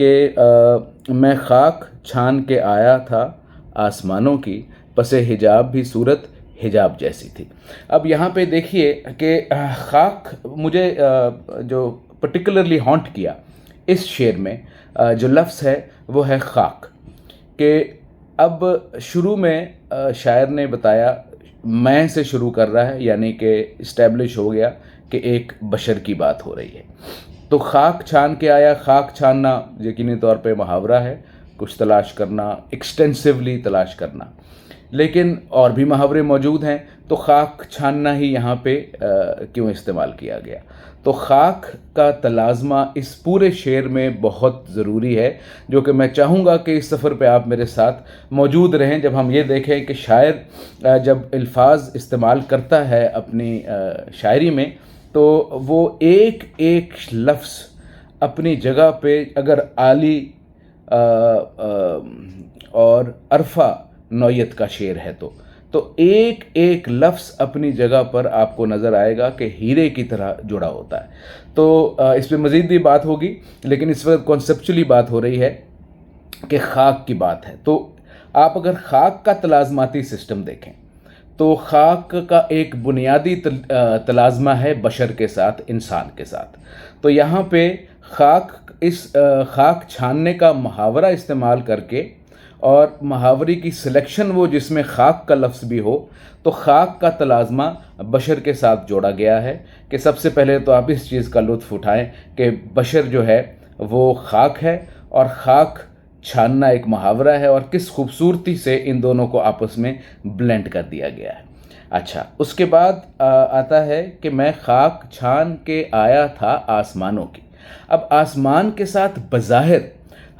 کہ میں خاک چھان کے آیا تھا آسمانوں کی، پس حجاب بھی صورت حجاب جیسی تھی۔ اب یہاں پہ دیکھیے کہ خاک مجھے جو پرٹیکولرلی ہانٹ کیا اس شعر میں جو لفظ ہے وہ ہے خاک، کہ اب شروع میں شاعر نے بتایا میں سے شروع کر رہا ہے، یعنی کہ اسٹیبلش ہو گیا کہ ایک بشر کی بات ہو رہی ہے۔ تو خاک چھان کے آیا، خاک چھاننا یقینی طور پہ محاورہ ہے، کچھ تلاش کرنا، ایکسٹینسولی تلاش کرنا، لیکن اور بھی محاورے موجود ہیں، تو خاک چھاننا ہی یہاں پہ کیوں استعمال کیا گیا؟ تو خاک کا تلازمہ اس پورے شعر میں بہت ضروری ہے، جو کہ میں چاہوں گا کہ اس سفر پہ آپ میرے ساتھ موجود رہیں، جب ہم یہ دیکھیں کہ شاعر جب الفاظ استعمال کرتا ہے اپنی شاعری میں، تو وہ ایک ایک لفظ اپنی جگہ پہ اگر عالی اور عرفہ نوعیت کا شعر ہے تو ایک ایک لفظ اپنی جگہ پر آپ کو نظر آئے گا کہ ہیرے کی طرح جڑا ہوتا ہے۔ تو اس پہ مزید بھی بات ہوگی، لیکن اس وقت کانسیپچولی بات ہو رہی ہے کہ خاک کی بات ہے۔ تو آپ اگر خاک کا تلازماتی سسٹم دیکھیں تو خاک کا ایک بنیادی تلازمہ ہے بشر کے ساتھ، انسان کے ساتھ۔ تو یہاں پہ خاک چھاننے کا محاورہ استعمال کر کے اور محاورے کی سلیکشن وہ جس میں خاک کا لفظ بھی ہو، تو خاک کا تلازمہ بشر کے ساتھ جوڑا گیا ہے کہ سب سے پہلے تو آپ اس چیز کا لطف اٹھائیں کہ بشر جو ہے وہ خاک ہے اور خاک چھاننا ایک محاورہ ہے، اور کس خوبصورتی سے ان دونوں کو آپس میں بلینڈ کر دیا گیا ہے۔ اچھا، اس کے بعد آتا ہے کہ میں خاک چھان کے آیا تھا آسمانوں کی۔ اب آسمان کے ساتھ بظاہر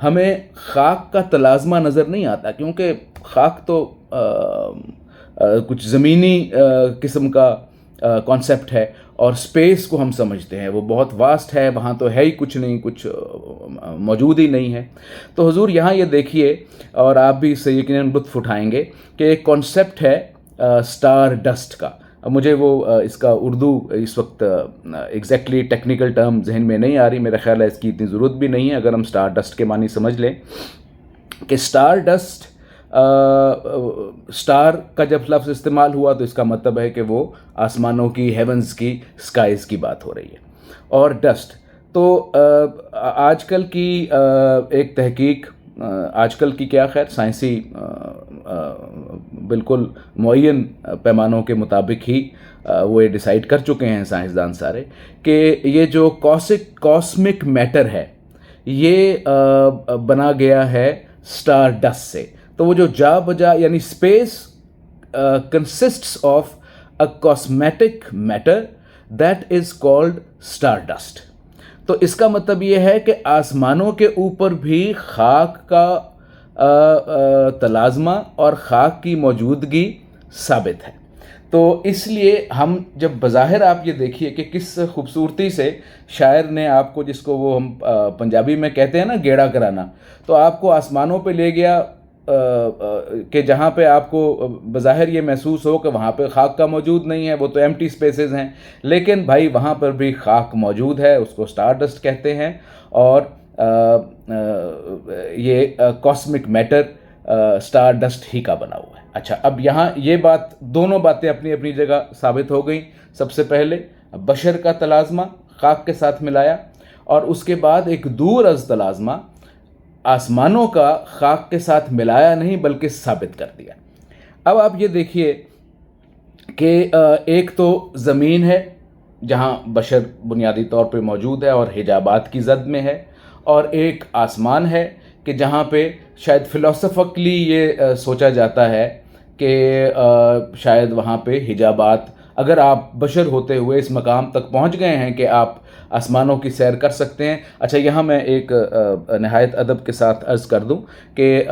ہمیں خاک کا تلازمہ نظر نہیں آتا، کیونکہ خاک تو کچھ زمینی قسم کا کانسیپٹ ہے، اور اسپیس کو ہم سمجھتے ہیں وہ بہت واسٹ ہے، وہاں تو ہے ہی کچھ نہیں، کچھ موجود ہی نہیں ہے۔ تو حضور یہاں یہ دیکھیے، اور آپ بھی اس سے یقیناً لطف اٹھائیں گے کہ ایک کانسیپٹ ہے سٹار ڈسٹ کا۔ مجھے وہ اس کا اردو اس وقت ایگزیکٹلی ٹیکنیکل ٹرم ذہن میں نہیں آ رہی، میرا خیال ہے اس کی اتنی ضرورت بھی نہیں ہے اگر ہم سٹار ڈسٹ کے معنی سمجھ لیں کہ سٹار ڈسٹ، سٹار کا جب لفظ استعمال ہوا تو اس کا مطلب ہے کہ وہ آسمانوں کی، ہیونز کی، سکائز کی بات ہو رہی ہے، اور ڈسٹ تو آج کل کی ایک تحقیق، آج کل کی کیا، خیر سائنسی بالکل معین پیمانوں کے مطابق ہی وہ یہ ڈیسائیڈ کر چکے ہیں سائنسدان سارے کہ یہ جو کاسمک میٹر ہے یہ بنا گیا ہے سٹار ڈسٹ سے۔ تو وہ جو جا بجا، یعنی space consists of a cosmetic matter that is called stardust. تو اس کا مطلب یہ ہے کہ آسمانوں کے اوپر بھی خاک کا تلازمہ اور خاک کی موجودگی ثابت ہے۔ تو اس لیے ہم جب بظاہر آپ یہ دیکھیے کہ کس خوبصورتی سے شاعر نے آپ کو، جس کو وہ ہم پنجابی میں کہتے ہیں نا گیڑا کرانا، تو آپ کو آسمانوں پہ لے گیا کہ جہاں پہ آپ کو بظاہر یہ محسوس ہو کہ وہاں پہ خاک کا موجود نہیں ہے، وہ تو ایمٹی اسپیسز ہیں، لیکن بھائی وہاں پر بھی خاک موجود ہے، اس کو سٹار ڈسٹ کہتے ہیں، اور یہ کاسمک میٹر سٹار ڈسٹ ہی کا بنا ہوا ہے۔ اچھا، اب یہاں یہ بات، دونوں باتیں اپنی اپنی جگہ ثابت ہو گئیں۔ سب سے پہلے بشر کا تلازمہ خاک کے ساتھ ملایا، اور اس کے بعد ایک دور از تلازمہ آسمانوں کا خاک کے ساتھ ملایا نہیں بلکہ ثابت کر دیا۔ اب آپ یہ دیکھیے کہ ایک تو زمین ہے جہاں بشر بنیادی طور پہ موجود ہے اور حجابات کی زد میں ہے، اور ایک آسمان ہے کہ جہاں پہ شاید فلسفیکلی یہ سوچا جاتا ہے کہ شاید وہاں پہ حجابات، اگر آپ بشر ہوتے ہوئے اس مقام تک پہنچ گئے ہیں کہ آپ آسمانوں کی سیر کر سکتے ہیں۔ اچھا، یہاں میں ایک نہایت ادب کے ساتھ عرض کر دوں کہ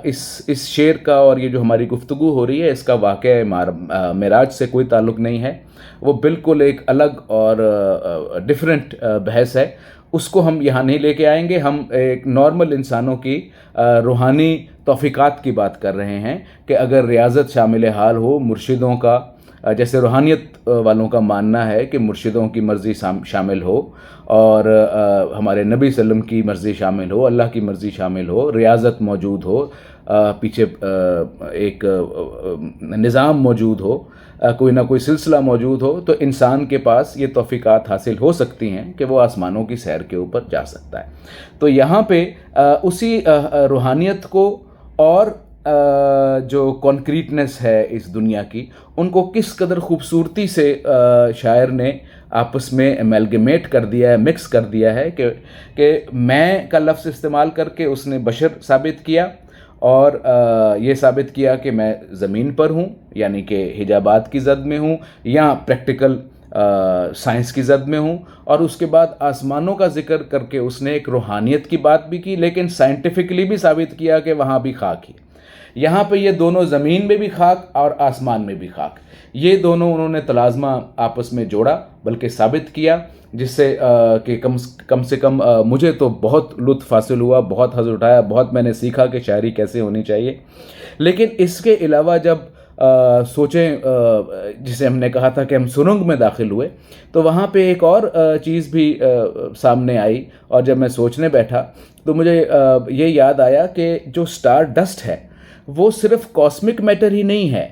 اس شعر کا اور یہ جو ہماری گفتگو ہو رہی ہے اس کا واقعہ معراج سے کوئی تعلق نہیں ہے، وہ بالکل ایک الگ اور ڈیفرنٹ بحث ہے، اس کو ہم یہاں نہیں لے کے آئیں گے۔ ہم ایک نارمل انسانوں کی روحانی توفیقات کی بات کر رہے ہیں کہ اگر ریاضت شامل حال ہو، مرشدوں کا جیسے روحانیت والوں کا ماننا ہے کہ مرشدوں کی مرضی شامل ہو اور ہمارے نبی صلی اللہ علیہ وسلم کی مرضی شامل ہو، اللہ کی مرضی شامل ہو، ریاضت موجود ہو، پیچھے ایک نظام موجود ہو، کوئی نہ کوئی سلسلہ موجود ہو، تو انسان کے پاس یہ توفیقات حاصل ہو سکتی ہیں کہ وہ آسمانوں کی سیر کے اوپر جا سکتا ہے۔ تو یہاں پہ اسی روحانیت کو اور جو کانکریٹنس ہے اس دنیا کی، ان کو کس قدر خوبصورتی سے شاعر نے آپس میں ایملگمیٹ کر دیا ہے، مکس کر دیا ہے کہ میں کا لفظ استعمال کر کے اس نے بشر ثابت کیا، اور یہ ثابت کیا کہ میں زمین پر ہوں، یعنی کہ حجابات کی زد میں ہوں یا پریکٹیکل سائنس کی زد میں ہوں، اور اس کے بعد آسمانوں کا ذکر کر کے اس نے ایک روحانیت کی بات بھی کی، لیکن سائنٹیفکلی بھی ثابت کیا کہ وہاں بھی خاک ہی، یہاں پہ یہ دونوں زمین میں بھی خاک اور آسمان میں بھی خاک، یہ دونوں انہوں نے تلازمہ آپس میں جوڑا بلکہ ثابت کیا، جس سے کہ کم سے کم مجھے تو بہت لطف حاصل ہوا، بہت حظ اٹھایا، بہت میں نے سیکھا کہ شاعری کیسے ہونی چاہیے۔ لیکن اس کے علاوہ جب سوچیں، جسے ہم نے کہا تھا کہ ہم سرنگ میں داخل ہوئے، تو وہاں پہ ایک اور چیز بھی سامنے آئی، اور جب میں سوچنے بیٹھا تو مجھے یہ یاد آیا کہ جو سٹار ڈسٹ ہے وہ صرف کاسمک میٹر ہی نہیں ہے،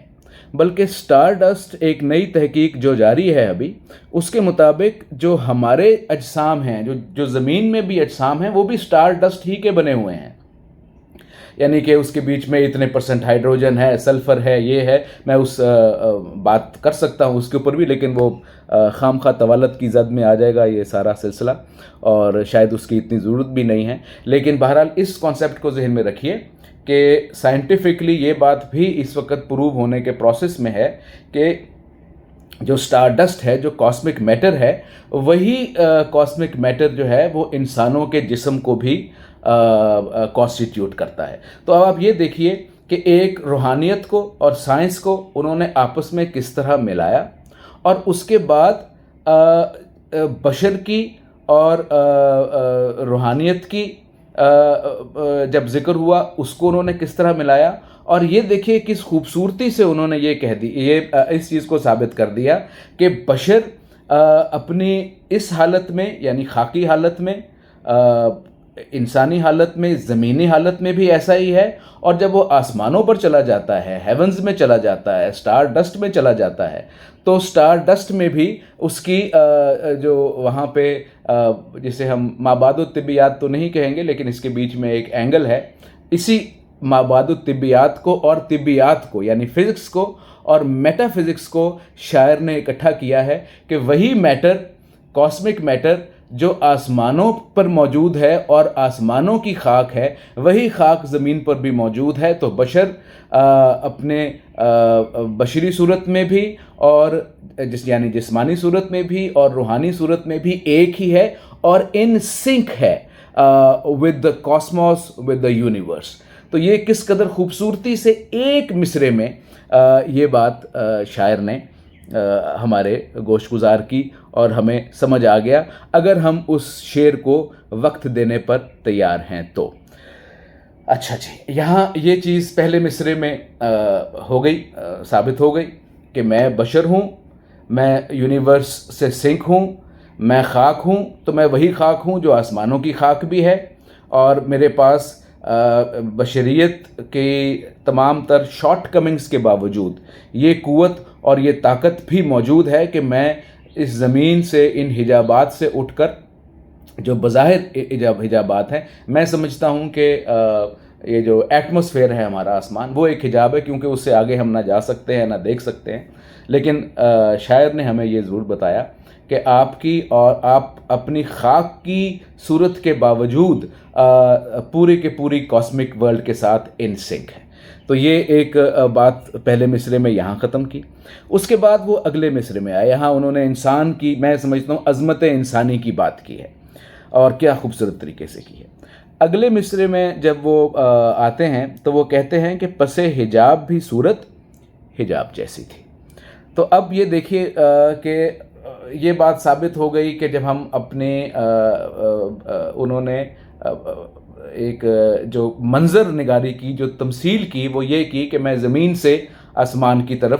بلکہ سٹار ڈسٹ ایک نئی تحقیق جو جاری ہے ابھی، اس کے مطابق جو ہمارے اجسام ہیں، جو زمین میں بھی اجسام ہیں، وہ بھی سٹار ڈسٹ ہی کے بنے ہوئے ہیں، یعنی کہ اس کے بیچ میں اتنے % ہائیڈروجن ہے، سلفر ہے، یہ ہے، میں اس بات کر سکتا ہوں اس کے اوپر بھی، لیکن وہ خام خواہ طوالت کی زد میں آ جائے گا یہ سارا سلسلہ، اور شاید اس کی اتنی ضرورت بھی نہیں ہے۔ لیکن بہرحال اس کانسیپٹ کو ذہن میں رکھیے کہ سائنٹیفکلی یہ بات بھی اس وقت پروو ہونے کے پروسیس میں ہے کہ جو سٹار ڈسٹ ہے، جو کاسمک میٹر ہے، وہی کاسمک میٹر جو ہے وہ انسانوں کے جسم کو بھی کانسٹیٹیوٹ کرتا ہے۔ تو اب آپ یہ دیکھیے کہ ایک روحانیت کو اور سائنس کو انہوں نے آپس میں کس طرح ملایا، اور اس کے بعد بشر کی اور روحانیت کی جب ذکر ہوا، اس کو انہوں نے کس طرح ملایا، اور یہ دیکھیے کس خوبصورتی سے انہوں نے یہ کہہ دی، یہ اس چیز کو ثابت کر دیا کہ بشر اپنی اس حالت میں، یعنی خاکی حالت میں، انسانی حالت میں، زمینی حالت میں بھی ایسا ہی ہے، اور جب وہ آسمانوں پر چلا جاتا ہے، ہیونز میں چلا جاتا ہے، سٹار ڈسٹ میں چلا جاتا ہے، تو سٹار ڈسٹ میں بھی اس کی جو وہاں پہ جسے ہم مابعد الطبیات تو نہیں کہیں گے، لیکن اس کے بیچ میں ایک اینگل ہے، اسی مابعد الطبیات کو اور طبیات کو، یعنی فزکس کو اور میٹا فزکس کو شاعر نے اکٹھا کیا ہے کہ وہی میٹر، کاسمک میٹر جو آسمانوں پر موجود ہے اور آسمانوں کی خاک ہے، وہی خاک زمین پر بھی موجود ہے۔ تو بشر اپنے بشری صورت میں بھی اور یعنی جسمانی صورت میں بھی اور روحانی صورت میں بھی ایک ہی ہے، اور ان سنک ہے with the cosmos, with the universe. تو یہ کس قدر خوبصورتی سے ایک مصرے میں یہ بات شاعر نے ہمارے گوش گزار کی، اور ہمیں سمجھ آ گیا اگر ہم اس شعر کو وقت دینے پر تیار ہیں تو۔ اچھا جی، یہاں یہ چیز پہلے مصرے میں ہو گئی، ثابت ہو گئی کہ میں بشر ہوں، میں یونیورس سے سنک ہوں، میں خاک ہوں، تو میں وہی خاک ہوں جو آسمانوں کی خاک بھی ہے، اور میرے پاس بشریت کے تمام تر شارٹ کمنگز کے باوجود یہ قوت اور یہ طاقت بھی موجود ہے کہ میں اس زمین سے، ان حجابات سے اٹھ کر، جو بظاہر حجابات ہیں، میں سمجھتا ہوں کہ یہ جو ایٹماسفیئر ہے ہمارا آسمان، وہ ایک حجاب ہے، کیونکہ اس سے آگے ہم نہ جا سکتے ہیں نہ دیکھ سکتے ہیں، لیکن شاعر نے ہمیں یہ ضرور بتایا کہ آپ کی اور آپ اپنی خاک کی صورت کے باوجود پوری کے پوری کاسمک ورلڈ کے ساتھ ان سنک ہے۔ تو یہ ایک بات پہلے مصرے میں یہاں ختم کی۔ اس کے بعد وہ اگلے مصرے میں آئے، یہاں انہوں نے انسان کی، میں سمجھتا ہوں، عظمت انسانی کی بات کی ہے، اور کیا خوبصورت طریقے سے کی ہے۔ اگلے مصرے میں جب وہ آتے ہیں تو وہ کہتے ہیں کہ پس حجاب بھی صورت حجاب جیسی تھی۔ تو اب یہ دیکھیے کہ یہ بات ثابت ہو گئی کہ جب ہم اپنے انہوں نے ایک جو منظر نگاری کی، جو تمثیل کی، وہ یہ کی کہ میں زمین سے آسمان کی طرف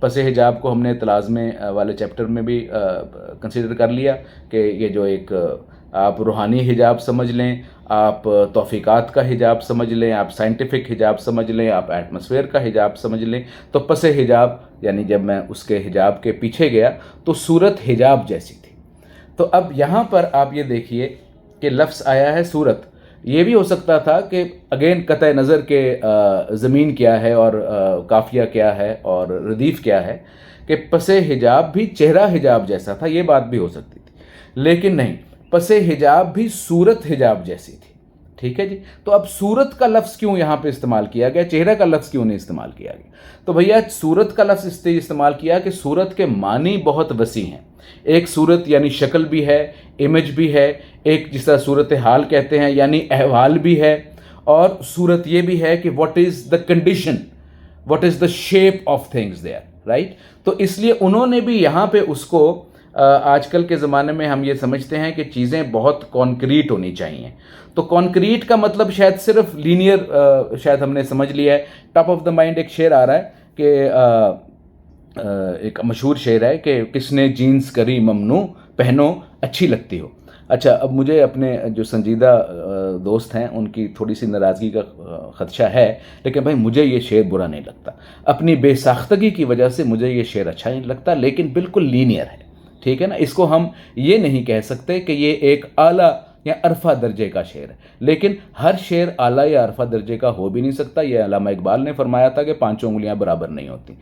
پس حجاب کو ہم نے تلازم والے چیپٹر میں بھی کنسیڈر کر لیا کہ یہ جو ایک آپ روحانی حجاب سمجھ لیں، آپ توفیقات کا حجاب سمجھ لیں، آپ سائنٹیفک حجاب سمجھ لیں، آپ ایٹماسفیئر کا حجاب سمجھ لیں، تو پس حجاب یعنی جب میں اس کے حجاب کے پیچھے گیا تو صورت حجاب جیسی تھی۔ تو اب یہاں پر آپ یہ دیکھیے کہ لفظ آیا ہے صورت، یہ بھی ہو سکتا تھا کہ اگین قطع نظر کے زمین کیا ہے اور قافیہ کیا ہے اور ردیف کیا ہے، کہ پس حجاب بھی چہرہ حجاب جیسا تھا، یہ بات بھی ہو سکتی تھی، لیکن نہیں، پس حجاب بھی صورت حجاب جیسی تھی۔ ٹھیک ہے جی، تو اب صورت کا لفظ کیوں یہاں پہ استعمال کیا گیا، چہرہ کا لفظ کیوں نہیں استعمال کیا گیا؟ تو بھیا صورت کا لفظ اس لیے استعمال کیا کہ صورت کے معنی بہت وسیع ہیں۔ ایک صورت یعنی شکل بھی ہے، امیج بھی ہے، ایک جس طرح صورت حال کہتے ہیں یعنی احوال بھی ہے، اور صورت یہ بھی ہے کہ what is the condition, what is the shape of things there, right? تو اس لیے انہوں نے بھی یہاں پہ اس کو آج کل کے زمانے میں ہم یہ سمجھتے ہیں کہ چیزیں بہت کانکریٹ ہونی چاہیے، تو کانکریٹ کا مطلب شاید صرف لینئر شاید ہم نے سمجھ لیا ہے۔ ٹاپ آف دا مائنڈ ایک شعر آ رہا ہے کہ ایک مشہور شعر ہے کہ کس نے جینز کری ممنوع، پہنو اچھی لگتی ہو۔ اچھا، اب مجھے اپنے جو سنجیدہ دوست ہیں ان کی تھوڑی سی ناراضگی کا خدشہ ہے، لیکن بھائی مجھے یہ شعر برا نہیں لگتا، اپنی بے ساختگی کی وجہ سے مجھے یہ شعر اچھا نہیں لگتا، لیکن بالکل لینئر ہے، ٹھیک ہے نا؟ اس کو ہم یہ نہیں کہہ سکتے کہ یہ ایک اعلیٰ یا عرفہ درجے کا شعر ہے، لیکن ہر شعر اعلیٰ یا عرفہ درجے کا ہو بھی نہیں سکتا۔ یہ علامہ اقبال نے فرمایا تھا کہ 5 انگلیاں برابر نہیں ہوتی۔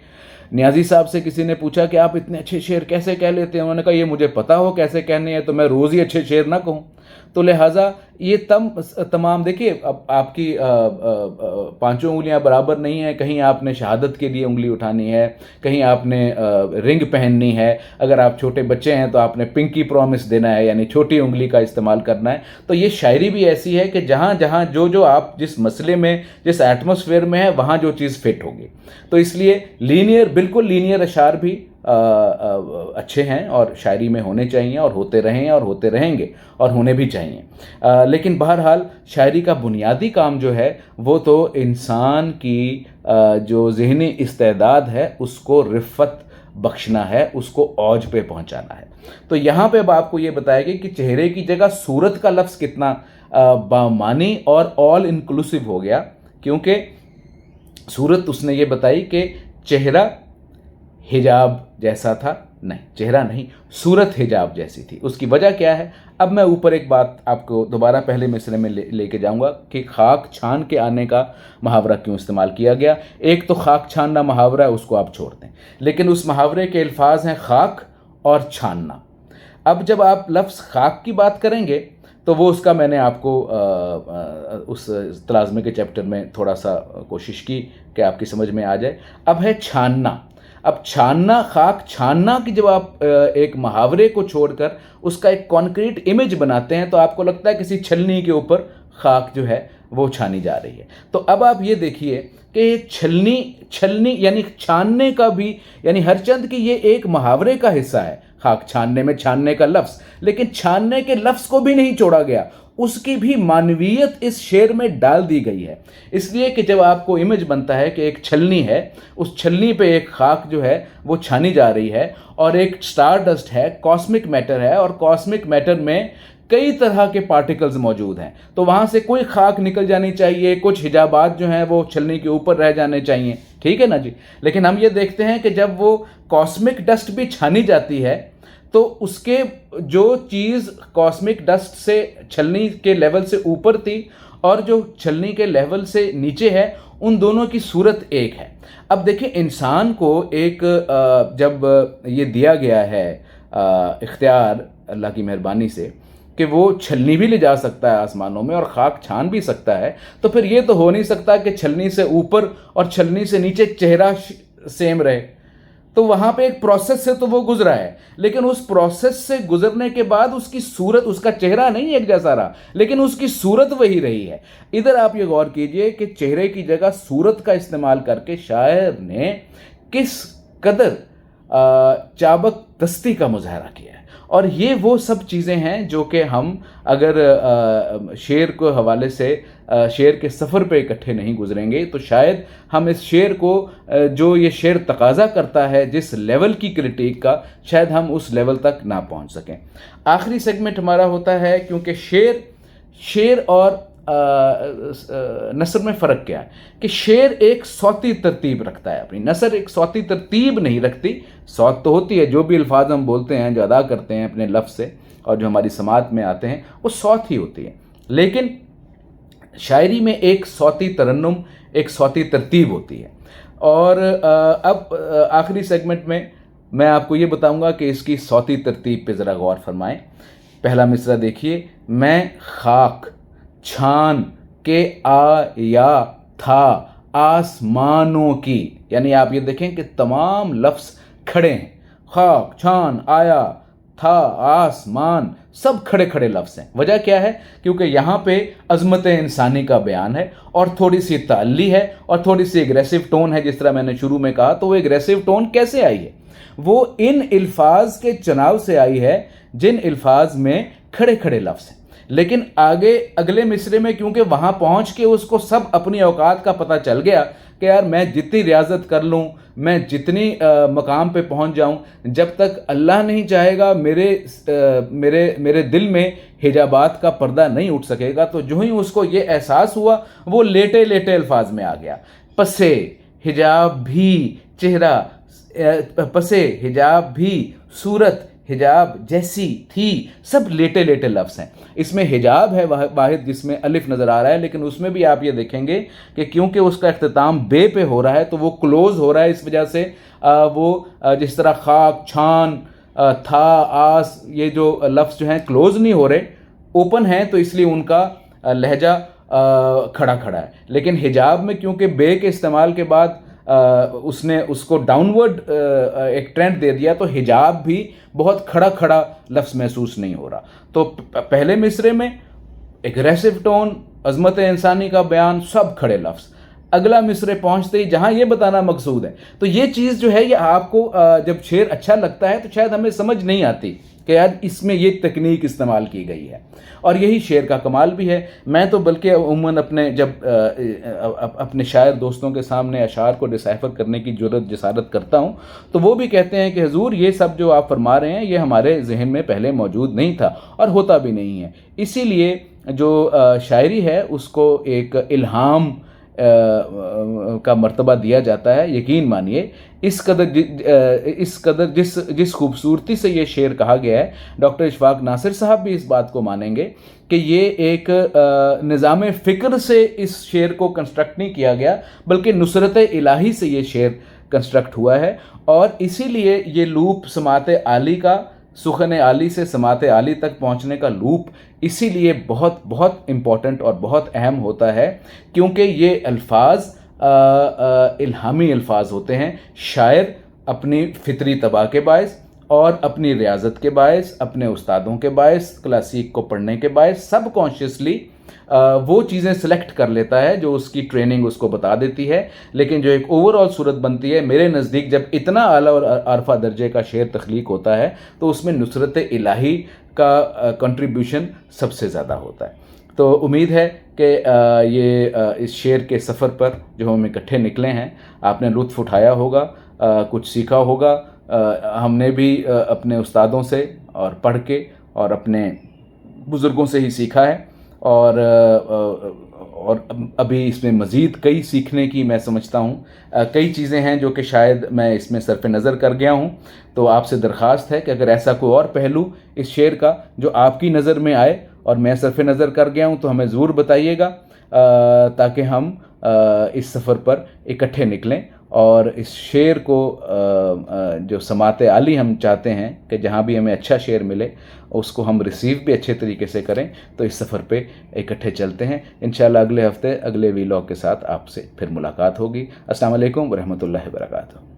نیازی صاحب سے کسی نے پوچھا کہ آپ اتنے اچھے شعر کیسے کہہ لیتے ہیں؟ انہوں نے کہا یہ مجھے پتا ہو کیسے کہنے ہیں تو میں روز ہی اچھے شعر نہ کہوں۔ تو لہٰذا یہ تمام دیکھیے، اب آپ کی 5 انگلیاں برابر نہیں ہیں، کہیں آپ نے شہادت کے لیے انگلی اٹھانی ہے، کہیں آپ نے رنگ پہننی ہے، اگر آپ چھوٹے بچے ہیں تو آپ نے پنکی پرومس دینا ہے یعنی چھوٹی انگلی کا استعمال کرنا ہے۔ تو یہ شاعری بھی ایسی ہے کہ جہاں جہاں جو آپ جس مسئلے میں جس ایٹماسفیئر میں ہے وہاں جو چیز فٹ ہوگی، تو اس لیے لینئر، بالکل لینئر اشعار بھی اچھے ہیں اور شاعری میں ہونے چاہیے اور ہوتے رہیں اور ہوتے رہیں گے اور ہونے بھی چاہیے، لیکن بہرحال شاعری کا بنیادی کام جو ہے وہ تو انسان کی جو ذہنی استعداد ہے اس کو رفت بخشنا ہے، اس کو اوج پہ پہنچانا ہے۔ تو یہاں پہ اب آپ کو یہ بتائے گا کہ چہرے کی جگہ صورت کا لفظ کتنا بامعنی اور آل انکلوسیو ہو گیا، کیونکہ صورت اس نے یہ بتائی کہ چہرہ حجاب جیسا تھا، نہیں چہرہ نہیں، صورت حجاب جیسی تھی۔ اس کی وجہ کیا ہے؟ اب میں اوپر ایک بات آپ کو دوبارہ پہلے مصرے میں لے کے جاؤں گا کہ خاک چھان کے آنے کا محاورہ کیوں استعمال کیا گیا۔ ایک تو خاک چھاننا محاورہ ہے، اس کو آپ چھوڑ دیں، لیکن اس محاورے کے الفاظ ہیں خاک اور چھاننا۔ اب جب آپ لفظ خاک کی بات کریں گے تو وہ اس کا میں نے آپ کو اس تلازمے کے چیپٹر میں تھوڑا سا کوشش کی کہ آپ کی سمجھ میں آ جائے۔ اب ہے چھاننا۔ اب چھاننا، خاک چھاننا کی جب آپ ایک محاورے کو چھوڑ کر اس کا ایک کانکریٹ امیج بناتے ہیں تو آپ کو لگتا ہے کسی چھلنی کے اوپر خاک جو ہے وہ چھانی جا رہی ہے۔ تو اب آپ یہ دیکھیے کہ یہ چھلنی یعنی چھاننے کا بھی، یعنی ہر چند کی یہ ایک محاورے کا حصہ ہے، خاک چھاننے میں چھاننے کا لفظ، لیکن چھاننے کے لفظ کو بھی نہیں چھوڑا گیا، اس کی بھی معنویت اس شعر میں ڈال دی گئی ہے۔ اس لیے کہ جب آپ کو امیج بنتا ہے کہ ایک چھلنی ہے، اس چھلنی پہ ایک خاک جو ہے وہ چھانی جا رہی ہے، اور ایک سٹار ڈسٹ ہے، کاسمک میٹر ہے، اور کاسمک میٹر میں کئی طرح کے پارٹیکلز موجود ہیں، تو وہاں سے کوئی خاک نکل جانی چاہیے، کچھ حجابات جو ہیں وہ چھلنی کے اوپر رہ جانے چاہیے، ٹھیک ہے نا جی؟ لیکن ہم یہ دیکھتے ہیں کہ جب وہ کاسمک ڈسٹ بھی چھانی جاتی ہے تو اس کے جو چیز کاسمک ڈسٹ سے چھلنی کے لیول سے اوپر تھی اور جو چھلنی کے لیول سے نیچے ہے، ان دونوں کی صورت ایک ہے۔ اب دیکھیں انسان کو ایک جب یہ دیا گیا ہے اختیار اللہ کی مہربانی سے کہ وہ چھلنی بھی لے جا سکتا ہے آسمانوں میں اور خاک چھان بھی سکتا ہے، تو پھر یہ تو ہو نہیں سکتا کہ چھلنی سے اوپر اور چھلنی سے نیچے چہرہ سیم رہے۔ تو وہاں پہ ایک پروسیس سے تو وہ گزرا ہے، لیکن اس پروسیس سے گزرنے کے بعد اس کی صورت، اس کا چہرہ نہیں ایک جیسا رہا، لیکن اس کی صورت وہی رہی ہے۔ ادھر آپ یہ غور کیجئے کہ چہرے کی جگہ صورت کا استعمال کر کے شاعر نے کس قدر چابک دستی کا مظاہرہ کیا ہے، اور یہ وہ سب چیزیں ہیں جو کہ ہم اگر شعر کو حوالے سے شعر کے سفر پہ اکٹھے نہیں گزریں گے تو شاید ہم اس شعر کو جو یہ شعر تقاضا کرتا ہے جس لیول کی کرٹیک کا، شاید ہم اس لیول تک نہ پہنچ سکیں۔ آخری سیگمنٹ ہمارا ہوتا ہے، کیونکہ شعر اور نثر میں فرق کیا ہے کہ شعر ایک صوتی ترتیب رکھتا ہے اپنی، نثر ایک صوتی ترتیب نہیں رکھتی۔ صوت تو ہوتی ہے، جو بھی الفاظ ہم بولتے ہیں، جو ادا کرتے ہیں اپنے لفظ سے اور جو ہماری سماعت میں آتے ہیں، وہ صوت ہی ہوتی ہے، لیکن شاعری میں ایک صوتی ترنم، ایک صوتی ترتیب ہوتی ہے۔ اور اب آخری سیگمنٹ میں آپ کو یہ بتاؤں گا کہ اس کی صوتی ترتیب پہ ذرا غور فرمائیں۔ پہلا مصرع دیکھیے، میں خاک چھان کے آیا تھا آسمانوں کی، یعنی آپ یہ دیکھیں کہ تمام لفظ کھڑے ہیں، خاک، چھان، آیا، تھا، آسمان، سب کھڑے کھڑے لفظ ہیں۔ وجہ کیا ہے؟ کیونکہ یہاں پہ عظمت انسانی کا بیان ہے اور تھوڑی سی تعلی ہے اور تھوڑی سی اگریسو ٹون ہے، جس طرح میں نے شروع میں کہا۔ تو وہ اگریسو ٹون کیسے آئی ہے؟ وہ ان الفاظ کے چناؤ سے آئی ہے جن الفاظ میں کھڑے کھڑے لفظ ہیں، لیکن اگلے مصرے میں کیونکہ وہاں پہنچ کے اس کو سب اپنی اوقات کا پتہ چل گیا کہ یار میں جتنی ریاضت کر لوں، میں جتنی مقام پہ پہنچ جاؤں، جب تک اللہ نہیں چاہے گا میرے دل میں حجابات کا پردہ نہیں اٹھ سکے گا۔ تو جو ہی اس کو یہ احساس ہوا، وہ لیٹے لیٹے الفاظ میں آ گیا، پسے حجاب بھی چہرہ، پسے حجاب بھی صورت حجاب جیسی تھی، سب لیٹے لیٹے لفظ ہیں۔ اس میں حجاب ہے واحد جس میں الف نظر آ رہا ہے، لیکن اس میں بھی آپ یہ دیکھیں گے کہ کیونکہ اس کا اختتام بے پہ ہو رہا ہے تو وہ کلوز ہو رہا ہے، اس وجہ سے وہ جس طرح خاک، چھان، تھا، آس، یہ جو لفظ جو ہیں کلوز نہیں ہو رہے، اوپن ہیں، تو اس لیے ان کا لہجہ کھڑا کھڑا ہے۔ لیکن حجاب میں کیونکہ بے کے استعمال کے بعد اس نے اس کو ڈاؤن ورڈ ایک ٹرینڈ دے دیا، تو حجاب بھی بہت کھڑا کھڑا لفظ محسوس نہیں ہو رہا۔ تو پہلے مصرے میں اگریسو ٹون، عظمت انسانی کا بیان، سب کھڑے لفظ۔ اگلا مصرے پہنچتے ہی جہاں یہ بتانا مقصود ہے، تو یہ چیز جو ہے یہ آپ کو جب شعر اچھا لگتا ہے تو شاید ہمیں سمجھ نہیں آتی کہ یار اس میں یہ تکنیک استعمال کی گئی ہے، اور یہی شعر کا کمال بھی ہے۔ میں تو بلکہ عموماً اپنے شاعر دوستوں کے سامنے اشعار کو ڈسائفر کرنے کی جسارت کرتا ہوں تو وہ بھی کہتے ہیں کہ حضور یہ سب جو آپ فرما رہے ہیں یہ ہمارے ذہن میں پہلے موجود نہیں تھا اور ہوتا بھی نہیں ہے۔ اسی لیے جو شاعری ہے اس کو ایک الہام کا مرتبہ دیا جاتا ہے۔ یقین مانیے اس قدر جس خوبصورتی سے یہ شعر کہا گیا ہے، ڈاکٹر اشفاق ناصر صاحب بھی اس بات کو مانیں گے کہ یہ ایک نظام فکر سے اس شعر کو کنسٹرکٹ نہیں کیا گیا، بلکہ نصرت الہی سے یہ شعر کنسٹرکٹ ہوا ہے، اور اسی لیے یہ لوپ سماعت عالی کا، سخن عالی سے سماعت عالی تک پہنچنے کا لوپ اسی لیے بہت بہت امپورٹنٹ اور بہت اہم ہوتا ہے، کیونکہ یہ الفاظ الہامی الفاظ ہوتے ہیں۔ شاعر اپنی فطری طبع کے باعث اور اپنی ریاضت کے باعث، اپنے استادوں کے باعث، کلاسیک کو پڑھنے کے باعث سب کانشیسلی وہ چیزیں سلیکٹ کر لیتا ہے جو اس کی ٹریننگ اس کو بتا دیتی ہے، لیکن جو ایک اوور آل صورت بنتی ہے میرے نزدیک جب اتنا اعلیٰ اور عارفہ درجے کا شعر تخلیق ہوتا ہے تو اس میں نصرت الہی کا کنٹریبیوشن سب سے زیادہ ہوتا ہے۔ تو امید ہے کہ یہ اس شعر کے سفر پر جو ہم اکٹھے نکلے ہیں آپ نے لطف اٹھایا ہوگا، کچھ سیکھا ہوگا۔ ہم نے بھی اپنے استادوں سے اور پڑھ کے اور اپنے بزرگوں سے ہی سیکھا ہے، اور ابھی اس میں مزید کئی سیکھنے کی میں سمجھتا ہوں، کئی چیزیں ہیں جو کہ شاید میں اس میں صرف نظر کر گیا ہوں۔ تو آپ سے درخواست ہے کہ اگر ایسا کوئی اور پہلو اس شعر کا جو آپ کی نظر میں آئے اور میں صرف نظر کر گیا ہوں تو ہمیں ضرور بتائیے گا، تاکہ ہم اس سفر پر اکٹھے نکلیں اور اس شعر کو جو سماعت عالی ہم چاہتے ہیں کہ جہاں بھی ہمیں اچھا شعر ملے اس کو ہم ریسیو بھی اچھے طریقے سے کریں، تو اس سفر پہ اکٹھے چلتے ہیں۔ انشاءاللہ اگلے ہفتے اگلے ویلاگ کے ساتھ آپ سے پھر ملاقات ہوگی۔ السلام علیکم ورحمۃ اللہ وبرکاتہ۔